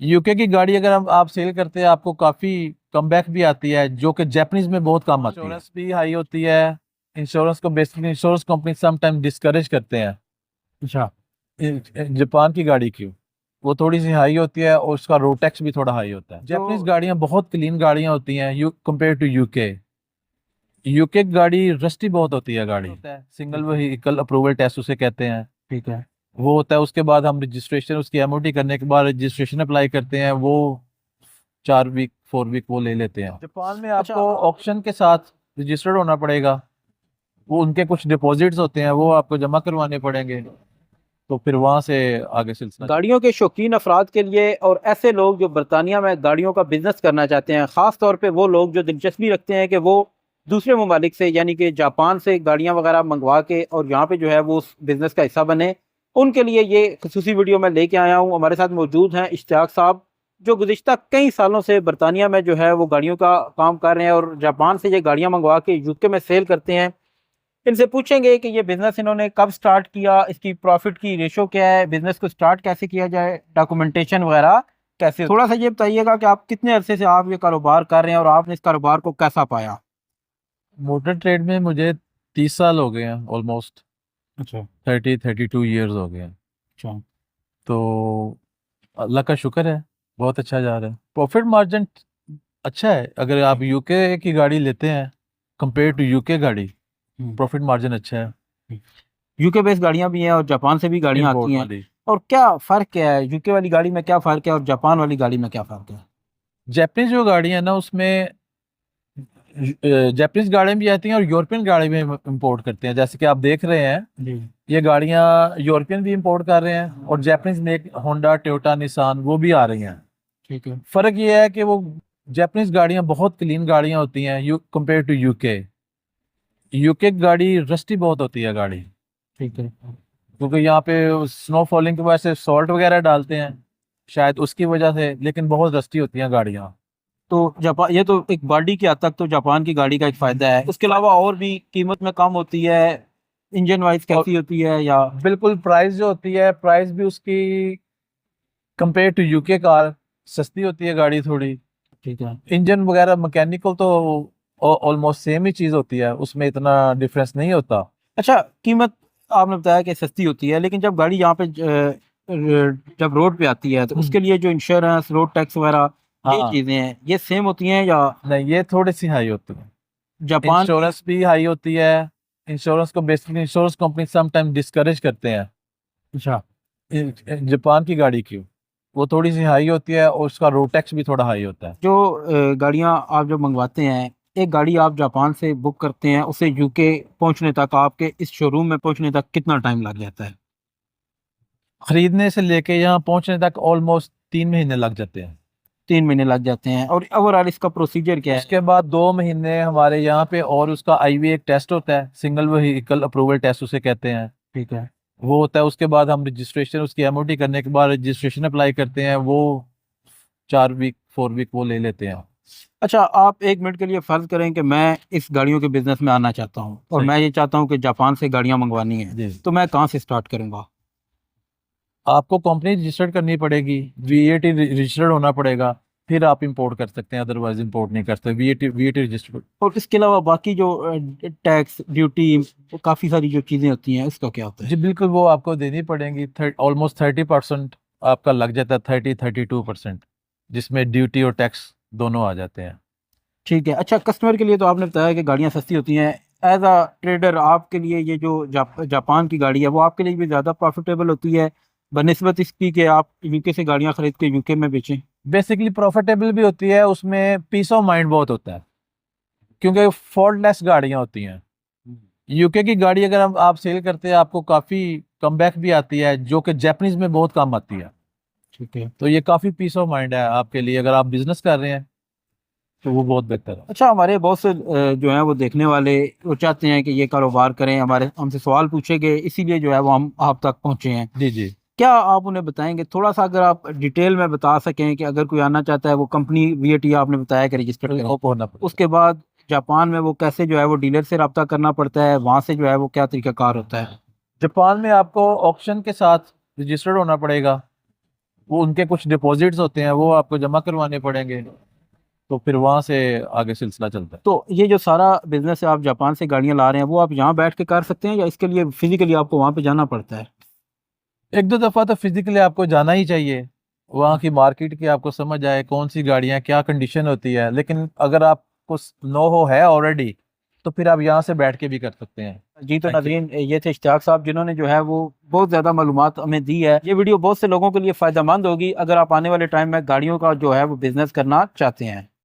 UK की गाड़ी अगर आप सेल करते हैं आपको काफी कमबैक भी आती है, जो कि जापानीज में बहुत कम आती है। इंश्योरेंस भी हाई होती है। इंश्योरेंस को basically insurance company sometime discourage करते हैं। अच्छा। जापान की गाड़ी की वो थोड़ी सी हाई होती है और उसका रोड टैक्स भी थोड़ा हाई होता है। जापानीज तो गाड़ियां बहुत क्लीन गाड़ियां होती हैं कंपेयर टू यूके। यूके की गाड़ी रस्टी बहुत होती है गाड़ी, होता है सिंगल व्हीकल अप्रूवल टेस्ट उसे कहते हैं। ठीक है। वो होता है, उसके बाद हम रजिस्ट्रेशन उसकी एमओटी करने के बाद रजिस्ट्रेशन अप्लाई करते हैं, वो 4 वीक 4 वीक वो ले लेते हैं। जापान में अच्छा। आपको ऑप्शन के साथ रजिस्टर्ड होना पड़ेगा। वो उनके कुछ डिपॉजिट्स होते हैं वो आपको जमा करवाने पड़ेंगे, तो फिर वहां से आगे सिलसिला। गाड़ियों के शौकीन अफराद के लिए और ऐसे लोग जो बरतानिया में गाड़ियों का बिजनेस करना चाहते हैं, ख़ास तौर पे वो लोग जो दिलचस्पी रखते हैं कि वो दूसरे ममालिक से यानी कि जापान से गाड़ियां वगैरह मंगवा के और यहाँ पे जो है वो उस बिज़नेस का हिस्सा बने, उनके लिए ये खसूसी वीडियो मैं लेके आया हूँ। हमारे साथ मौजूद हैं इश्तियाक साहब, जो गुज़िश्ता कई सालों से बरतानिया में जो है वो गाड़ियों का काम कर रहे हैं और जापान से ये गाड़ियाँ मंगवा के यूके में सेल करते हैं। इनसे पूछेंगे कि ये बिजनेस इन्होंने कब स्टार्ट किया, इसकी प्रॉफिट की रेशो क्या है, बिजनेस को स्टार्ट कैसे किया जाए, डॉक्यूमेंटेशन वगैरह कैसे। थोड़ा सा ये बताइएगा कि आप कितने अरसे से आप ये कारोबार कर रहे हैं और आपने इस कारोबार को कैसा पाया। मोटर ट्रेड में मुझे 30 साल हो गए हैं ऑलमोस्ट। अच्छा। 32 ईयर्स हो गए हैं। अच्छा। तो अल्लाह का शुक्र है, बहुत अच्छा जा रहा है। प्रॉफिट मार्जिन अच्छा है अगर आप यूके की गाड़ी लेते हैं कंपेयर टू यूके गाड़ी। प्रॉफिट मार्जिन अच्छा है। यूके बेस्ड गाड़ियां भी हैं और जापान से भी गाड़ियां आती इम्पोर्ट हैं। वाली। और क्या फ़र्क क्या है, यूके वाली गाड़ी में क्या फ़र्क है और जापान वाली गाड़ी में क्या फ़र्क है। जापानीज जो गाड़ी है ना उसमें जापानीज गाड़ियां भी आती हैं और यूरोपियन गाड़ी भी इंपोर्ट करते हैं, जैसे कि आप देख रहे हैं। जी। ये गाड़ियां यूरोपियन भी इंपोर्ट कर रहे हैं और जापानीज में होंडा टोयोटा निसान वो भी आ रही हैं। ठीक है। फर्क ये है कि वो जापानीज गाड़ियां बहुत क्लीन गाड़ियां होती हैं कंपेयर टू यूके। यूके की गाड़ी रस्टी बहुत होती है गाड़ी, ठीक है। क्योंकि यहाँ पे स्नो फॉलिंग की वजह से सॉल्ट वगैरह डालते हैं शायद उसकी वजह से, लेकिन बहुत रस्टी होती हैं गाड़ियाँ। तो जापान, ये तो एक बॉडी की हद तक तो जापान की गाड़ी का एक फायदा है, उसके अलावा और भी कीमत में कम होती है, इंजन वाइज और कैसी होती है या। बिल्कुल प्राइस जो होती है, प्राइस भी उसकी कंपेयर टू यूके कार सस्ती होती है गाड़ी थोड़ी। ठीक है। इंजन वगैरह मैकेनिकल तो ऑलमोस्ट सेम ही चीज होती है, उसमें इतना डिफरेंस नहीं होता। अच्छा, कीमत आपने बताया कि सस्ती होती है, लेकिन जब गाड़ी यहाँ पे जब रोड पे आती है तो उसके लिए जो इंश्योरेंस, रोड टैक्स वगैरह ये हाँ, चीजें हैं, ये सेम होती हैं या नहीं ये थोड़ी सी हाई होती है। जापान की। इंश्योरेंस भी हाई होती है। इंश्योरेंस को basically insurance company sometime discourage करते हैं। अच्छा। जापान की गाड़ी की वो थोड़ी सी हाई होती है और उसका रोड टैक्स भी थोड़ा हाई होता है। जो गाड़ियाँ आप जब मंगवाते हैं, एक गाड़ी आप जापान से बुक करते हैं, उसे यूके पहुंचने तक, आपके इस शोरूम में पहुंचने तक कितना टाइम लग जाता है। खरीदने से लेके यहाँ पहुंचने तक ऑलमोस्ट 3 महीने लग जाते हैं। 3 महीने लग जाते हैं। और ओवरऑल इसका प्रोसीजर क्या है। उसके बाद 2 महीने हमारे यहाँ पे और उसका आईवी एक टेस्ट होता है, सिंगल व्हीकल अप्रूवल टेस्ट उसे कहते हैं। ठीक है। वो होता है, उसके बाद हम रजिस्ट्रेशन उसकी एमओटी करने के बाद रजिस्ट्रेशन अप्लाई करते हैं, वो 4 वीक 4 वीक वो ले लेते हैं। अच्छा, आप एक मिनट के लिए फर्ज करें कि मैं इस गाड़ियों के बिजनेस में आना चाहता हूँ और सही। मैं ये चाहता हूँ कि जापान से गाड़ियाँ मंगवानी है, जी, तो मैं कहाँ से स्टार्ट करूँगा। आपको कंपनी रजिस्टर्ड करनी पड़ेगी, वीएटी रजिस्टर्ड होना पड़ेगा, फिर आप इंपोर्ट कर सकते हैं, अदरवाइज इंपोर्ट नहीं कर सकते। VAT registered. और इसके अलावा बाकी जो टैक्स ड्यूटी, काफ़ी सारी जो चीज़ें होती हैं, उसका क्या होता जी है। बिल्कुल, वो आपको देनी पड़ेंगी। ऑलमोस्ट 30% आपका लग जाता है, 32%, जिसमें ड्यूटी और टैक्स दोनों आ जाते हैं। ठीक है। अच्छा, कस्टमर के लिए तो आपने बताया कि गाड़ियाँ सस्ती होती हैं, एज अ ट्रेडर आपके लिए ये जो जापान की गाड़ी है वो आपके लिए भी ज़्यादा प्रॉफिटेबल होती है बनिस्बत इसकी कि आप यूके से गाड़ियाँ खरीद के यूके में बेचें। बेसिकली प्रॉफिटेबल भी होती है, उसमें पीस ऑफ माइंड बहुत होता है, क्योंकि फॉल्टलेस गाड़ियां होती हैं। यूके की गाड़ी अगर आप सेल करते हैं आपको काफी कमबैक भी आती है, जो कि जापानीज में बहुत कम आती है। ठीक है। तो ये काफी पीस ऑफ माइंड है आपके लिए, अगर आप बिजनेस कर रहे हैं तो वो बहुत बेहतर है। अच्छा, हमारे बहुत से जो हैं वो देखने वाले, वो चाहते हैं कि ये कारोबार करें, हमारे हमसे सवाल पूछेंगे, इसीलिए जो है वो हम आप तक पहुंचे हैं। जी जी। क्या आप उन्हें बताएंगे थोड़ा सा, अगर आप डिटेल में बता सकें कि अगर कोई आना चाहता है, वो कंपनी वीएटी आपने बताया कि रजिस्टर करें, ओप होना पड़ेगा। उसके बाद जापान में वो कैसे जो है वो डीलर से रब्ता करना पड़ता है, वहां से जो है वो क्या तरीकाकार होता है। जापान में आपको ऑक्शन के साथ रजिस्टर्ड होना पड़ेगा। वो उनके कुछ डिपॉजिट्स होते हैं, वो आपको जमा करवाने पड़ेंगे, तो फिर वहां से आगे सिलसिला चलता है। तो ये जो सारा बिजनेस है, आप जापान से गाड़ियां ला रहे हैं, वो आप यहाँ बैठ के कर सकते हैं या इसके लिए फिजिकली आपको वहाँ पे जाना पड़ता है? एक दो दफा तो फिजिकली आपको जाना ही चाहिए, वहाँ की मार्केट की आपको समझ आए कौन सी गाड़ियाँ क्या कंडीशन होती है। लेकिन अगर आपको नो हो है ऑलरेडी, तो फिर आप यहाँ से बैठ के भी कर सकते हैं। जी, तो थैंक यू। नाज़रीन, ये थे इश्तियाक साहब जिन्होंने जो है वो बहुत ज़्यादा मालूमात हमें दी है। ये वीडियो बहुत से लोगों के लिए फ़ायदेमंद होगी अगर आप आने वाले टाइम में गाड़ियों का जो है वो बिज़नेस करना चाहते हैं।